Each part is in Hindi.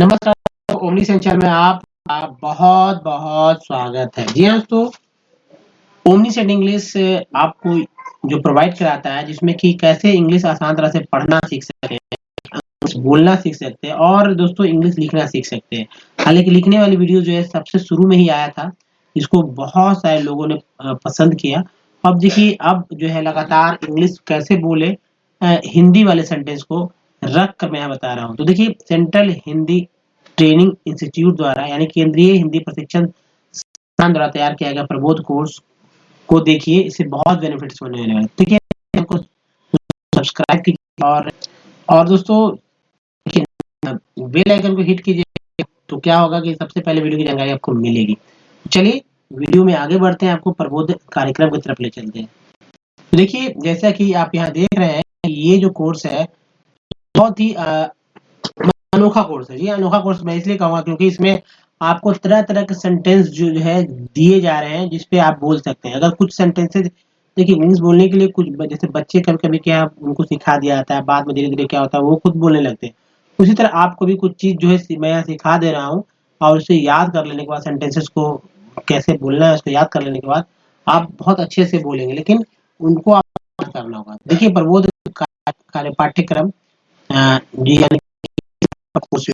नमस्कार, ओमनी सेंचर में आपका बहुत बहुत स्वागत है। जी हाँ दोस्तों, ओमनी सेंट इंग्लिश आपको जो प्रोवाइड कराता है जिसमें कि कैसे इंग्लिश आसान तरह से पढ़ना सीख सकते हैं, बोलना सीख सकते हैं और दोस्तों इंग्लिश लिखना सीख सकते हैं। हालांकि लिखने वाली वीडियो जो है सबसे शुरू में ही आया था, इसको बहुत सारे लोगों ने पसंद किया। अब देखिए, अब जो है लगातार इंग्लिश कैसे बोले, हिंदी वाले सेंटेंस को रख कर मैं यहाँ बता रहा हूँ। तो देखिए, सेंट्रल हिंदी ट्रेनिंग इंस्टीट्यूट द्वारा यानी केंद्रीय हिंदी प्रशिक्षण संस्थान द्वारा तैयार किया गया प्रबोध कोर्स को देखिए, इससे बहुत बेनिफिट्स होने वाले हैं। ठीक है, हमको सब्सक्राइब कीजिए और दोस्तों बेल आइकन को हिट कीजिए, तो क्या होगा कि सबसे पहले वीडियो की जानकारी आपको मिलेगी। चलिए वीडियो में आगे बढ़ते हैं, आपको प्रबोध कार्यक्रम की तरफ ले चलते हैं। तो देखिए, जैसा कि आप यहाँ देख रहे हैं, ये जो कोर्स है बहुत ही अनोखा कोर्स है। ये अनोखा कोर्स मैं इसलिए कहूँगा क्योंकि इसमें आपको तरह-तरह के सेंटेंस जो है दिए जा रहे हैं, जिस पे आप बोल सकते हैं। अगर कुछ सेंटेंसेस देखिए, इंग्लिश बोलने के लिए कुछ जैसे बच्चे कभी-कभी क्या उनको सिखा दिया जाता है, बाद में धीरे-धीरे क्या होता है वो खुद बोलने लगते हैं। उसी तरह आपको भी कुछ चीज़ जो है मैं यहाँ सिखा दे रहा हूँ और उसे याद कर लेने के बाद सेंटेंसेस को कैसे बोलना है उसको याद कर लेने के बाद आप बहुत अच्छे से बोलेंगे, लेकिन उनको आपको करना होगा। देखिए, प्रबोध कार्य पाठ्यक्रम जी यानी कोर्स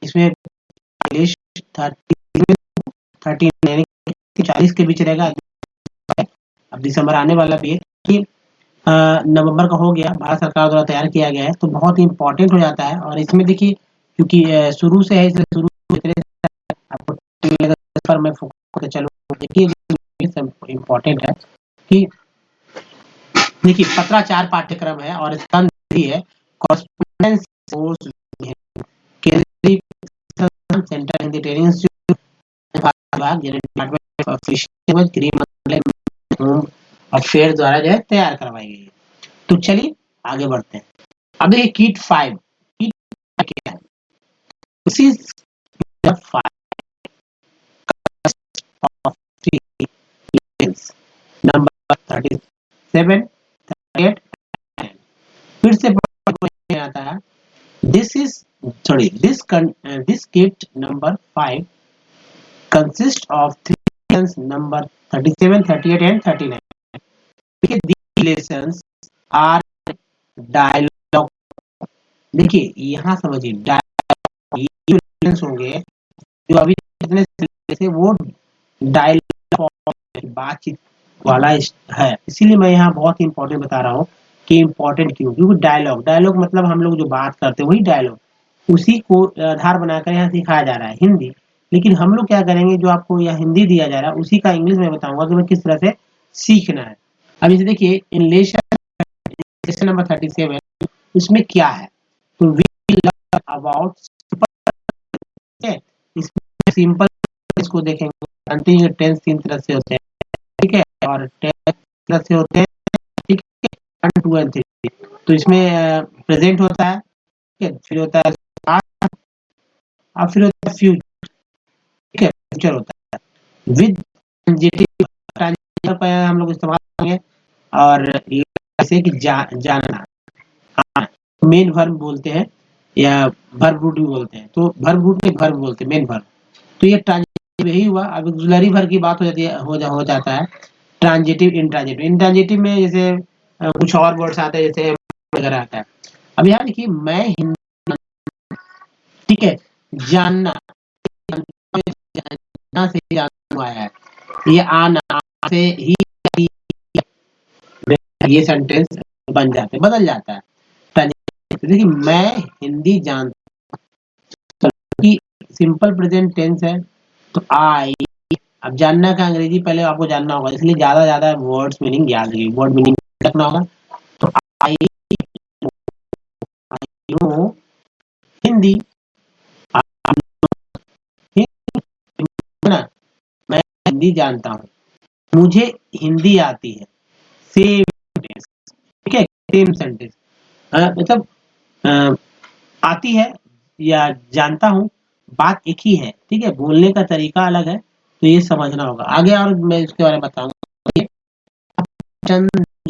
इसमें इंग्लिश 30 यानी 40 के बीच रहेगा। अब दिसंबर आने वाला भी है कि नवंबर का हो गया, भारत सरकार द्वारा तैयार किया गया है, तो बहुत ही इम्पोर्टेंट हो जाता है। और इसमें देखिए, क्योंकि शुरू से है, इसलिए शुरू आपको पर मैं फोकस चलूँ। देखिए, इम्पोर्टेंट है कि देखिए पत्राचार पाठ्यक्रम है और स्कंद है, कॉरेस्पॉन्डेंस कोर्स केंद्रीय central Hindi training institute department of fisheries गृह मंत्रालय होम अफेयर द्वारा जो है तैयार करवाई गई है। तो चलिए आगे बढ़ते हैं। अब देखिए कीट 5 क्या है? This is the 5 of 3 number 37 38 फिर से आता है। This is this kit number 5 consists of 3 lessons number 37, 38 and 39. These lessons are dialogue. देखिए यहाँ समझिए, डायलॉग ये लेसन्स होंगे जो अभी जितने से वो डायलॉग बातचीत वाला है। इसीलिए मैं यहाँ बहुत ही इंपॉर्टेंट बता रहा हूँ कि इंपॉर्टेंट क्यों, क्योंकि डायलॉग मतलब हम लोग जो बात करते हैं वही डायलॉग, उसी को आधार बनाकर यहाँ सिखाया जा रहा है हिंदी। लेकिन हम लोग क्या करेंगे, जो आपको यहाँ हिंदी दिया जा रहा है उसी का इंग्लिश में बताऊंगा कि मैं किस तरह से सीखना है। अब जैसे देखिए, इन लेसन नंबर 37 इसमें क्या है, तो वी लर्न अबाउट सिंपल इसको देखेंगे। जानते हैं टेंस 3 तरह से होते हैं, ठीक है, और टेंस तरह से होते हैं, ठीक है, 1 2 और 3। तो इसमें प्रेजेंट होता है, ठीक है, फिर होता है पास्ट और फिर होता है फ्यूचर, ठीक है, फ्यूचर होता है विद ट्रांजिटिव। ट्रांजिटिव का हम लोग इस्तेमाल करेंगे और जैसे कि जानना, मेन वर्ब बोलते हैं या वर्ब रूट भी बोलते हैं। तो वर्ब रूट में वर्ब बोलते हैं, मेन वर्ब। तो ये ट्रांजिटिव यही हुआ। अब ऑक्सिलरी वर्ब की बात हो जाती है, हो जाता है ट्रांजिटिव इंट्रांजिटिव। इंट्रांजिटिव में जैसे कुछ और वर्ड्स आते हैं, जैसे वगैरह आता है। अब यहाँ देखिए, मैं हिंदी, ठीक है, जानना से जानना आया है, ये आना से ही ये सेंटेंस बन जाते हैं, बदल जाता है। देखिए, मैं हिंदी जानता हूँ, सिंपल प्रेजेंट टेंस है, तो आई। अब जानना का अंग्रेजी पहले आपको जानना होगा, इसलिए ज्यादा वर्ड्स मीनिंग याद रखिए, वर्ड मीनिंग रखना होगा। तो आई नो हिंदी, मैं हिंदी जानता हूँ, मुझे हिंदी आती है। सेम, ठीक है, सेम सेंटेंस, मतलब आती है या जानता हूँ, बात एक ही है, ठीक है, बोलने का तरीका अलग है, तो ये समझना होगा। आगे और मैं इसके बारे में बताऊंगा।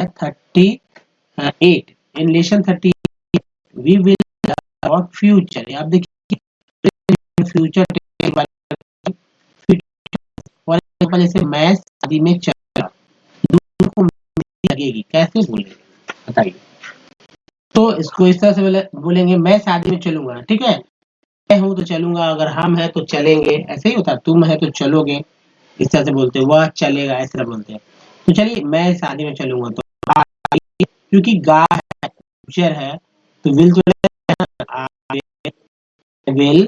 38 in lesson 38 we will और फ्यूचर। आप देखिए फ्यूचर फॉर एग्जाम्पल जैसे मैं शादी में चला, दूल्हे को मेहंदी लगेगी, कैसे बोलेंगे बताइए। तो इसको इस तरह से बोलेंगे मैं शादी में चलूंगा, ठीक है, मैं हूं तो चलूंगा, अगर हम है तो चलेंगे, ऐसे ही होता है, तुम है तो चलोगे, इस तरह से बोलते हैं, वह चलेगा, इस तरह बोलते हैं। तो चलिए मैं शादी में चलूंगा, तो क्योंकि गा है, फ्यूचर है, तो विल तो will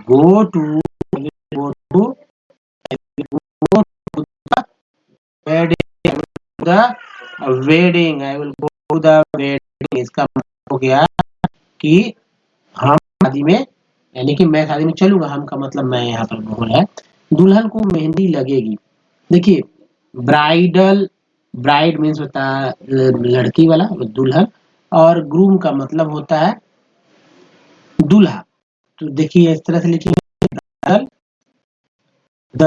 go to go to go to the wedding, the wedding, I will go to the wedding। इसका मतलब हो गया कि हम शादी में, यानी कि मैं शादी में चलूंगा, हम का मतलब मैं यहाँ पर बोल है, दुल्हन को मेहंदी लगेगी। देखिए ब्राइडल, ब्राइड मीन्स होता है लड़की वाला दुल्हन, और ग्रूम का मतलब होता है दूल्हा। तो देखिए इस तरह से लिखिए the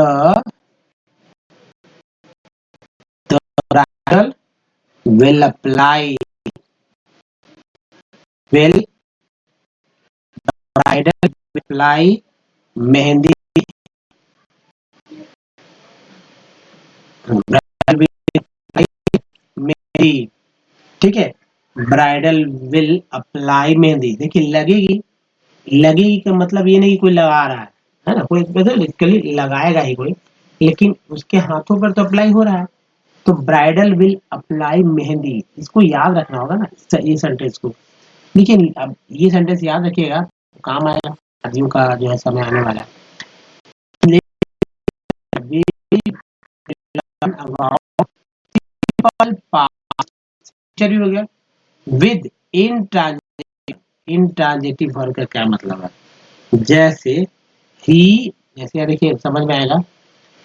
bridal will apply, will bridal will apply mehndi, bridal will apply mehndi, ठीक है, ब्राइडल विल अप्लाई मेहंदी। देखिए लगेगी, लगेगी का मतलब ये नहीं कि कोई लगा रहा है ना, कोई बेसिकली लगाएगा ही कोई, लेकिन उसके हाथों पर तो अप्लाई हो रहा है। तो ब्राइडल विल अप्लाई मेहंदी, इसको याद रखना होगा ना ये सेंटेंस को। देखिए अब ये सेंटेंस याद रखिएगा तो काम आएगा, शादियों का जो है समय आने वाला है। We learn about simple past, future भी हो गया, विद इंट्रांजिटिव वर्ब का क्या मतलब है, जैसे ही, जैसे देखिए समझ में आएगा,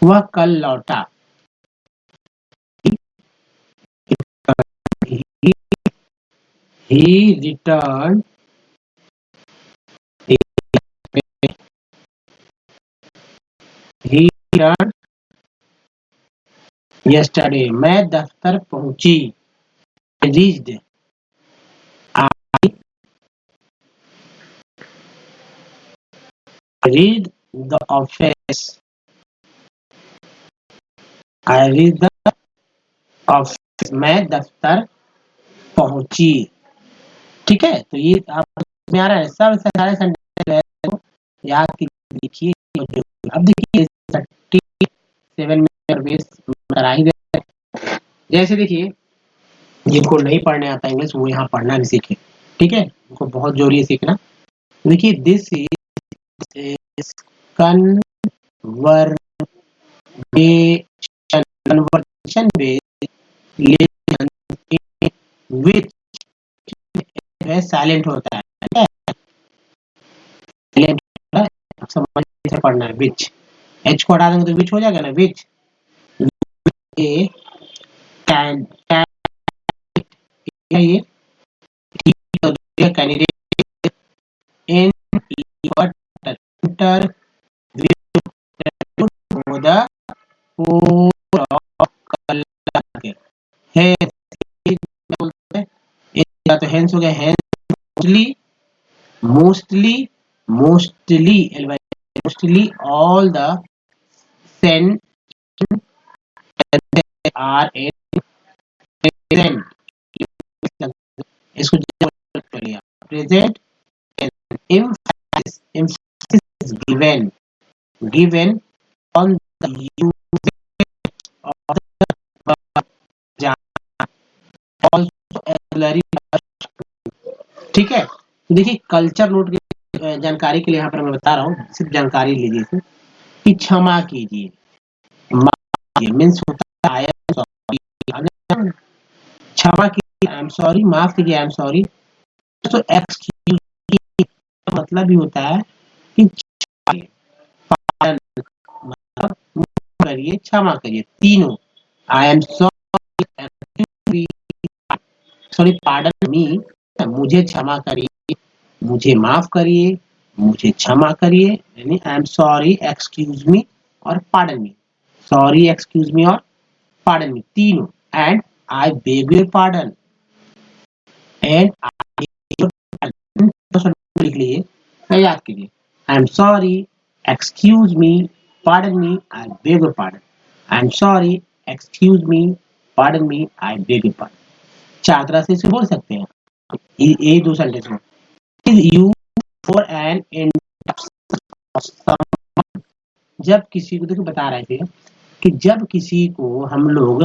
वह कल लौटा, he returned, he returned yesterday, मैं दफ्तर पहुंची, reached, I reached the office, I reached the office, मैं दफ्तर पहुंची, ठीक है। तो ये आप में आ रहा है, सब सारे सेंटेंस याद लिखिए। अब देखिए 37 में बेस करा ही दे, जैसे देखिए जिनको नहीं पढ़ने आता इंग्लिश वो यहाँ पढ़ना भी सीखे, ठीक है, उनको बहुत जरूरी है सीखना। देखिए this is conversation which silent होता है, साइलेंट समझ से पढ़ना है, विच, एच को हटा देंगे तो विच हो जाएगा ना, विच ए कैन ये candidate in your inter the pore of colour है, या तो हेंस हो गया, hence mostly, mostly, mostly all the cent are in present, इसको करिए present, emphasis is given on the use of the verb jana, also auxiliary verb, ठीक है। तो देखिए कल्चर नोट की जानकारी के लिए यहाँ पर मैं बता रहा हूँ, सिर्फ जानकारी लीजिए कि क्षमा कीजिए, मीन्स होता है आई एम सॉरी, क्षमा कीजिए आई एम सॉरी, माफ कीजिए आई एम सॉरी। तो एक्सक्यूज का मतलब भी होता है कि करिए, क्षमा करिए, तीनों, आई am sorry, sorry pardon me, मुझे क्षमा करिए, मुझे माफ करिए, मुझे क्षमा करिए, यानी I am sorry, excuse me और pardon me, sorry excuse me और पार्डन मी तीनों, and I beg your pardon, and लिख याद कीजिए, I am sorry, excuse me, pardon me, I beg your pardon. I am sorry, excuse me, pardon me, I beg your pardon. 4 तरह से इसे बोल सकते हैं। ये 2 सेंटेंस में यू फॉर एन जब किसी को, देखो बता रहे थे कि जब किसी को हम लोग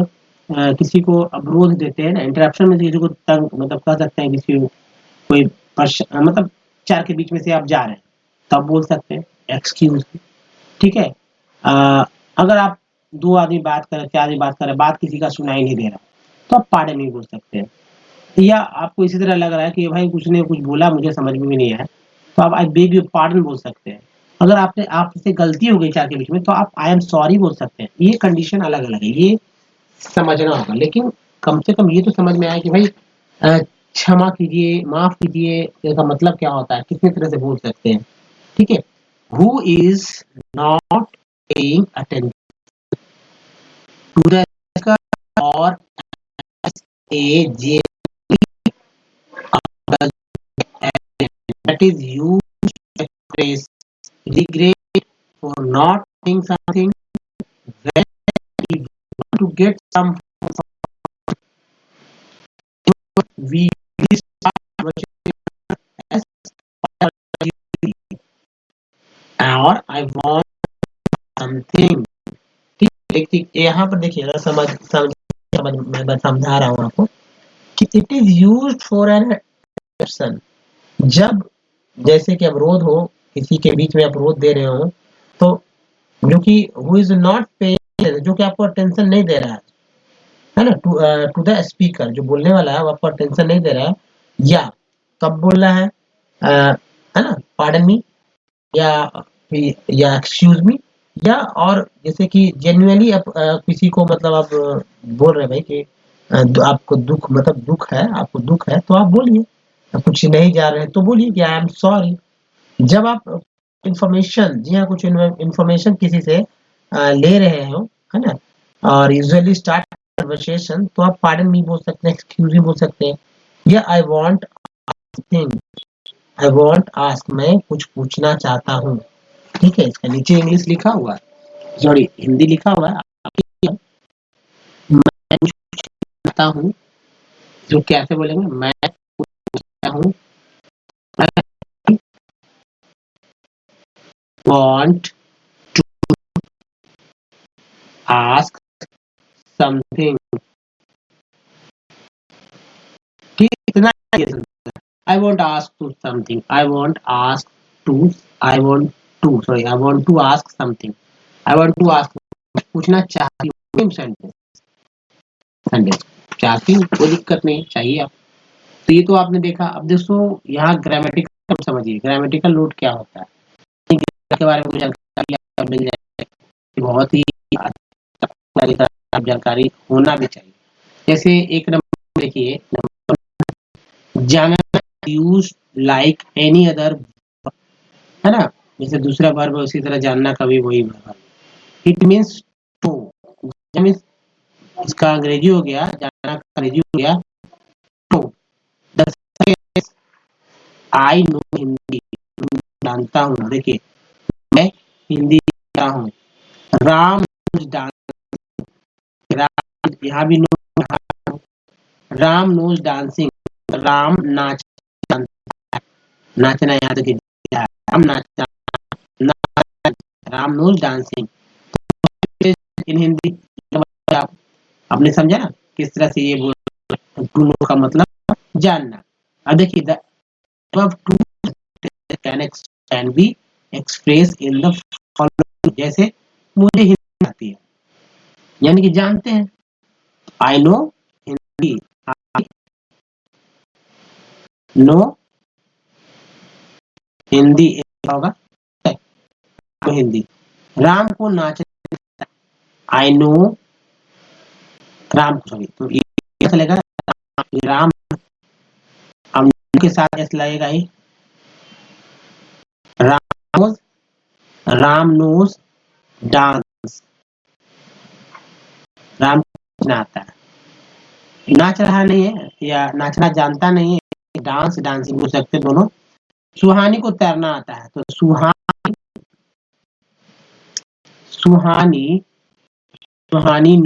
किसी को अवरोध देते हैं ना, इंटरप्शन में किसी को तंग मतलब कह सकते हैं, किसी को कोई मतलब 4 के बीच में से आप जा रहे हैं तब बोल सकते हैं एक्सक्यूज मी, ठीक है। अगर आप 2 आदमी बात कर रहे हैं, 4 आदमी बात कर रहे हैं, बात किसी का सुनाई नहीं दे रहा तो आप पार्डन मी बोल सकते हैं। या आपको इसी तरह लग रहा है कि भाई उसने कुछ बोला मुझे समझ में भी नहीं आया तो आप आई बेग योर पार्डन बोल सकते हैं। अगर आपसे गलती हो गई 4 के बीच में तो आप आई एम सॉरी बोल सकते हैं। ये कंडीशन अलग-अलग है, ये समझना होगा। लेकिन कम से कम ये तो समझ में आया कि भाई क्षमा कीजिए, माफ कीजिए, इसका मतलब क्या होता है, कितनी तरह से बोल सकते हैं, ठीक है। Who is not paying attention to the और ए जे that is used to express regret for not doing something when we want to get some we as or I want something। ठीक ठीक, यहाँ पर देखिए अगर समझ मैं समझा रहा हूँ आपको कि it is used for an action. जब जैसे कि अवरोध हो, किसी के बीच में अवरोध दे रहे हो, तो जो कि हु इज नॉट पेइंग, जो कि आपको अटेंशन नहीं दे रहा है ना, टू द स्पीकर, जो बोलने वाला है वो आपको अटेंशन नहीं दे रहा है, या कब बोल रहा है, है ना, पार्डन मी या एक्सक्यूज मी, या और जैसे कि जेन्युइनली आप किसी को मतलब आप बोल रहे हैं भाई कि आपको दुख मतलब दुख है, आपको दुख है तो आप बोलिए, कुछ नहीं जा रहे हैं तो बोलिए कि आई एम सॉरी। जब आप इंफॉर्मेशन, जी हाँ, कुछ इंफॉर्मेशन किसी से ले रहे हो, है ना, और यूजुअली स्टार्ट कन्वर्सेशन, तो आप पार्डन मी बोल सकते हैं, एक्सक्यूज मी बोल सकते हैं, या I want thing, I want ask, मैं कुछ पूछना चाहता हूँ, ठीक है। इसका नीचे इंग्लिश लिखा हुआ है, सॉरी हिंदी लिखा हुआ है, मैं कुछ चाहता हूँ, जो कैसे बोलेंगे, मैं पूछता हूँ, I want to ask something, ठीक है, इतना I want ask to something, I want ask to, I want to, sorry I want to ask something, I want to ask, पूछना चाहती हूँ, सेंटेंस सेंटेंस चाहती हूँ, कोई दिक्कत नहीं, चाहिए आप। तो ये तो आपने देखा। अब दोस्तों यहाँ ग्रामेटिकल समझिए, ग्रामेटिकल नोट क्या होता है के बारे में जानकारी आपको मिल जाए, बहुत ही जानकारी होना भी चाहिए। जैसे एक नंबर देखिए, जानना, यूज लाइक एनी अदर, है ना, जैसे दूसरा वर्ब है उसी तरह जानना का भी वही वर्ब है। इट मीन्स टू, मीन्स इसका अंग्रेजी हो गया, जानना का अंग्रेजी हो गया टू। आई नो हिंदी, जानता हूँ, देखिए मैं हिंदी जानता हूँ। राम डांस, यहाँ भी no, Ram knows dancing, Ram नाच, नाचना यहाँ तक, राम नाचना, Ram knows dancing in Hindi. आपने समझा ना किस तरह से ये बोल, टू नो का मतलब जानना। अब देखिए the above two can be expressed in the following, जैसे मुझे हिंदी आती है, यानी कि जानते हैं, I know Hindi, I know Hindi होगा, तो हिंदी। राम को नाचना, आई नो राम, सॉरी, तो ये कैसा लगेगा, राम, हम के साथ ऐसा लगेगा ही, राम, राम नोज डांस, राम नाचना आता है, नाच रहा नहीं है या नाचना जानता नहीं है, डांस डांसिंग हो सकते दोनों, सुहानी को तैरना आता है, तो सुहानी सुहानी सुहानी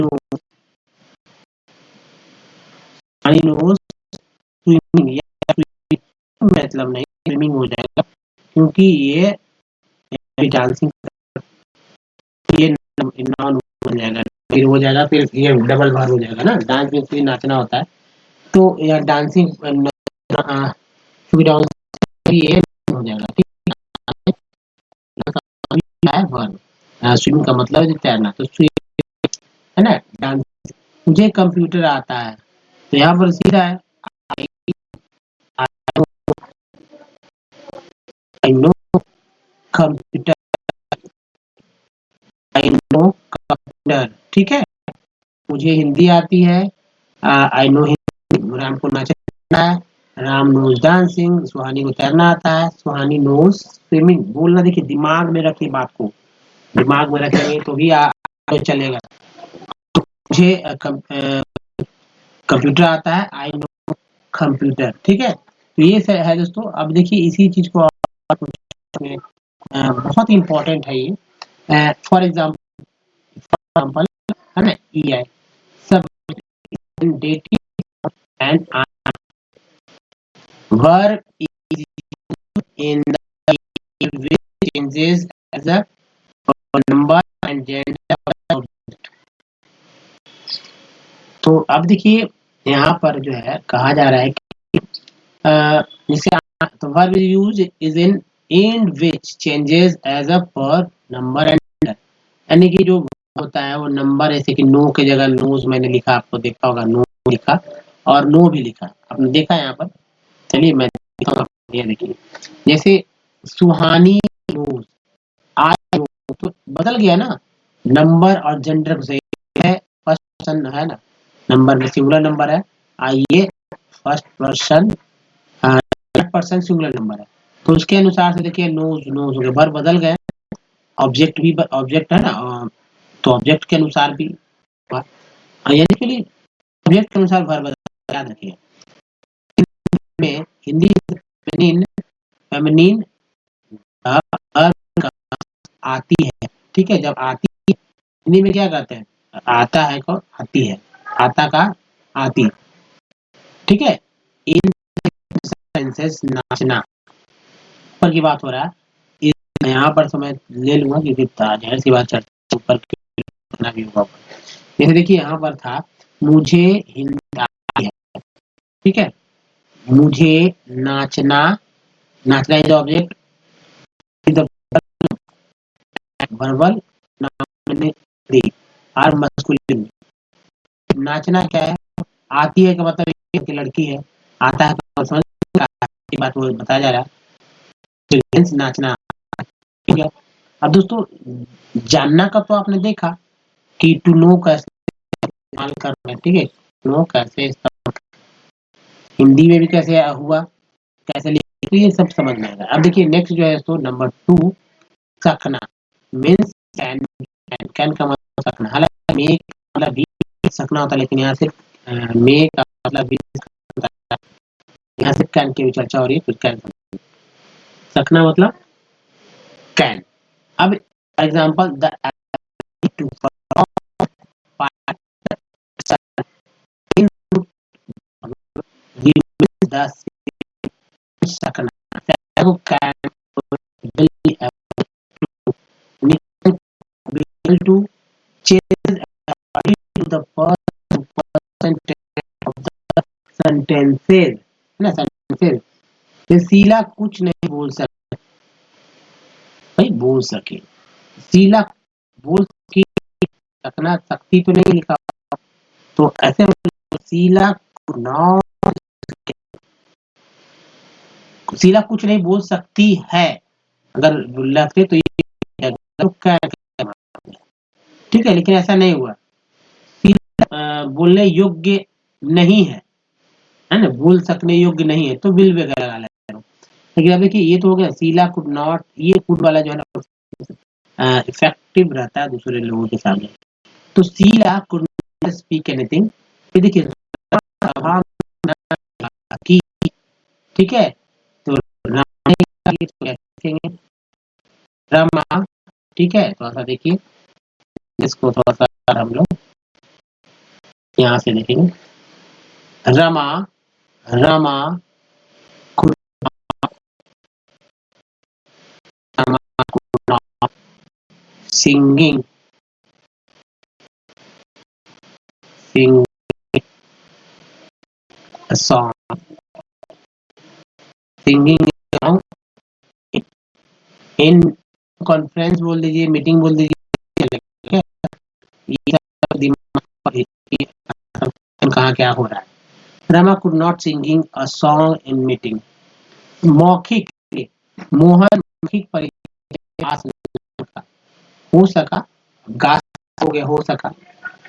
knows स्विमिंग, या मतलब नहीं स्विमिंग हो जाएगा क्योंकि ये डांसिंग, ये नाउन बन जाएगा, फिर हो जाएगा, फिर ये डबल वर्ब हो जाएगा ना, डांस में फिर नाचना होता है, तो यह डांसिंग ये हो जाएगा, ठीक है। वर्ब स्विमिंग का मतलब है तैरना, तो है ना डांस। मुझे कंप्यूटर आता है, तो यहाँ पर सीधा है I know computer, I know computer, ठीक है। मुझे हिंदी आती है, आई नो हिंदी। राम को नाचना है, राम नोज डांसिंग। सुहानी को तैरना आता है, सुहानी नोज स्विमिंग। बोलना देखिए, दिमाग में रखिए बात को, दिमाग में रखेंगे तो भी चलेगा। मुझे कंप्यूटर आता है, आई नो कंप्यूटर, ठीक है। तो ये है दोस्तों। अब देखिए इसी चीज को बहुत इंपॉर्टेंट है ये। फॉर एग्जाम्पल है ना, ई आई सब dating and verb is in the which changes as a number and gender। तो अब देखिए यहाँ पर जो है कहा जा रहा है कि जिसे तो verb is used is in which changes as a per number and gender, यानी कि जो होता है वो नंबर, ऐसे कि नो की जगह नोज मैंने लिखा, आपको देखा होगा नो लिखा और नो भी लिखा, आपने देखा यहाँ पर। चलिए मैं दिखाऊंगा, ये देखिए जैसे सुहानी नोज, आज तो बदल गया ना, नंबर और जेंडर को सही है, फर्स्ट पर्सन है ना, नंबर में सिंगुलर नंबर है, आइए first person third person singular number है, तो उसके अनुसार से देखिए नोज नोज हो गया, वर्ब बदल गए, ऑब्जेक्ट भी ऑब्जेक्ट है ना, तो ऑब्जेक्ट के अनुसार भी यानी कि ऑब्जेक्ट के अनुसार वर्ब बदल, याद रखिए। में हिंदी फेमिनिन फेमिनिन आती है, ठीक है। जब आती हिंदी में क्या कहते हैं, आता है को आती है, आता का आती, ठीक है। इन सेंसेस नाचना ऊपर की बात हो रहा है, यहाँ पर तो मैं ले लूंगा क्योंकि जाहिर सी बात चर्चा ऊपर भी होगा। जैसे देखिए यहाँ पर था मुझे हिंदी आती है, ठीक है। मुझे नाचना, नाचना is object, verbal are masculine. नाचना क्या है, आती है का मतलब कि लड़की है, आता है तो समझ की बात वो बताया जा रहा है, नाचना, ठीक है। अब दोस्तों जानना का तो आपने देखा कि टू नो कैसे इस्तेमाल करना है, ठीक है, नो कैसे इस्तेमाल, हिंदी में भी कैसे हुआ, कैसे लिखा, तो ये सब समझ में आएगा। अब देखिए नेक्स्ट जो है तो नंबर 2 सखना मीन्स कैन, कैन का मतलब सखना, हालांकि मेक मतलब भी सकना होता है, लेकिन यहाँ सिर्फ मेक का मतलब भी, यहाँ सिर्फ कैन की चर्चा हो रही है, तो कैन सकना मतलब कैन। अब एग्जांपल द टू सकना can to change according to the percentage of the sentences, है ना, sentences। शीला कुछ नहीं बोल सकती, भाई बोल सके, शीला बोल सकी, सकना सकती तो नहीं लिखा, तो ऐसे शीला शीला कुछ नहीं बोल सकती है, अगर लगते तो ये ठीक है, लेकिन ऐसा नहीं हुआ, बोलने योग्य नहीं है ना, बोल सकने योग्य नहीं है, तो विल वगैरह लगा लेते हैं। लेकिन अब देखिए ये तो हो गया शीला कुड नॉट, ये कुड वाला जो है ना इफेक्टिव रहता है दूसरे लोगों के सामने, तो Sheela could not speak anything, ये देखिए की, ठीक है, तो इसको लिखेंगे रमा, ठीक है। थोड़ा सा देखिए, इसको थोड़ा सा हम लोग यहाँ से देखेंगे, Rama, Rama could Rama could not singing sing a song, singing a song in conference बोल दीजिए, मीटिंग बोल दीजिए, ठीक है। ये सब दिमाग पर कहाँ क्या हो रहा है। Rama could not singing a song in meeting. मौखिक, मोहन मौखिक परीक्षा पास नहीं हो सका, गा हो गया, हो सका।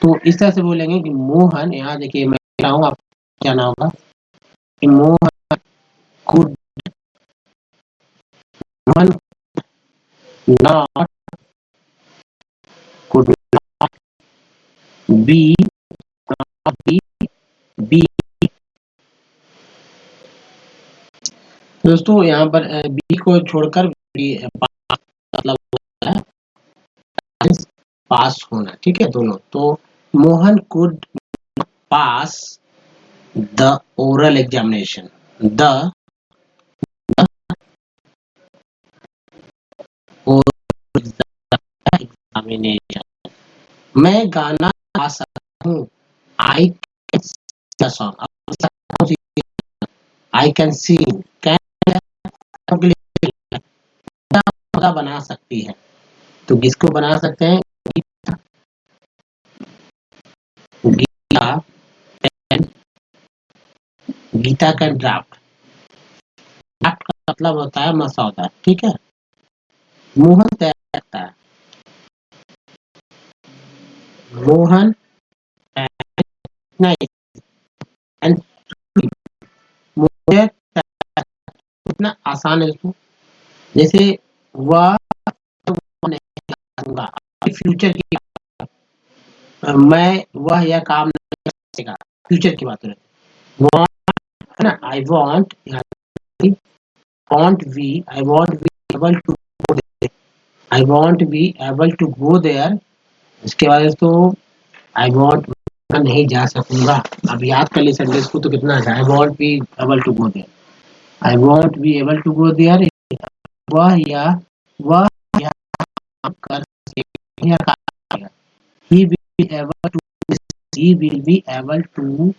तो इस तरह से बोलेंगे कि मोहन, यहाँ देखिए मैं कह रहा हूँ, आप जाना होगा कि Mohan could not could not be be। दोस्तों यहाँ पर बी को छोड़कर मतलब पास होना, ठीक है, दोनों। तो Mohan could pass the oral examination, the examination. मैं गाना गा सकता हूँ, I can song, I can sing, can बना सकती है। तो किसको बना सकते हैं, गीता, गीता का ड्राफ्ट, ड्राफ्ट का मतलब होता है मसौदा, ठीक है। मोहन तैयार करता है, मोहन नहीं, मुझे इतना आसान है दोस्तों। जैसे वह फ्यूचर की, मैं वह यह काम नहीं कर सकेगा, फ्यूचर की बात है ना। I want, want we, I want be able to go there, I want be able to go there. इसके बाद तो आई वॉन्ट, मैं नहीं जा सकूंगा। अब याद कर ली सेंटेंस को तो कितना अच्छा, I want be able to go there, I want be able to go there. वह या वह या कर सकेगा, he will be able to, he will be able to,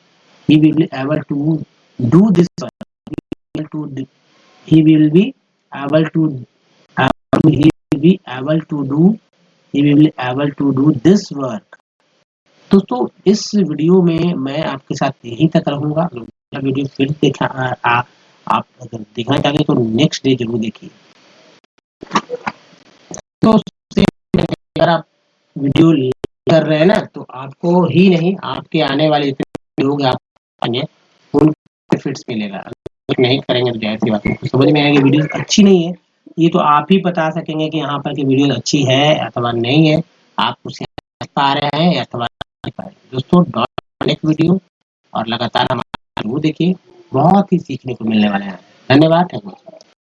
he will be able to do this work, he will be able to, he will be able to do, he will be able to do this work। दोस्तों इस वीडियो में मैं आपके साथ यहीं तक रहूंगा। वीडियो फिर देखा, आप अगर देखना चाहते तो नेक्स्ट डे जरूर देखिए। तो अगर आप वीडियो कर रहे हैं ना, तो आपको ही नहीं, आपके आने वाले जितने लोग आप उनको बेनिफिट्स मिलेगा। अगर नहीं करेंगे तो जाहिर सी बात है, समझ में आएगी वीडियो अच्छी नहीं है। ये तो आप ही बता सकेंगे कि यहाँ पर की वीडियो अच्छी है अथवा नहीं है, आप उसे पा रहे हैं अथवा नहीं पा रहे। दोस्तों नेक्स्ट वीडियो और लगातार हमारा देखिए, बहुत ही सीखने को मिलने वाले हैं। धन्यवाद।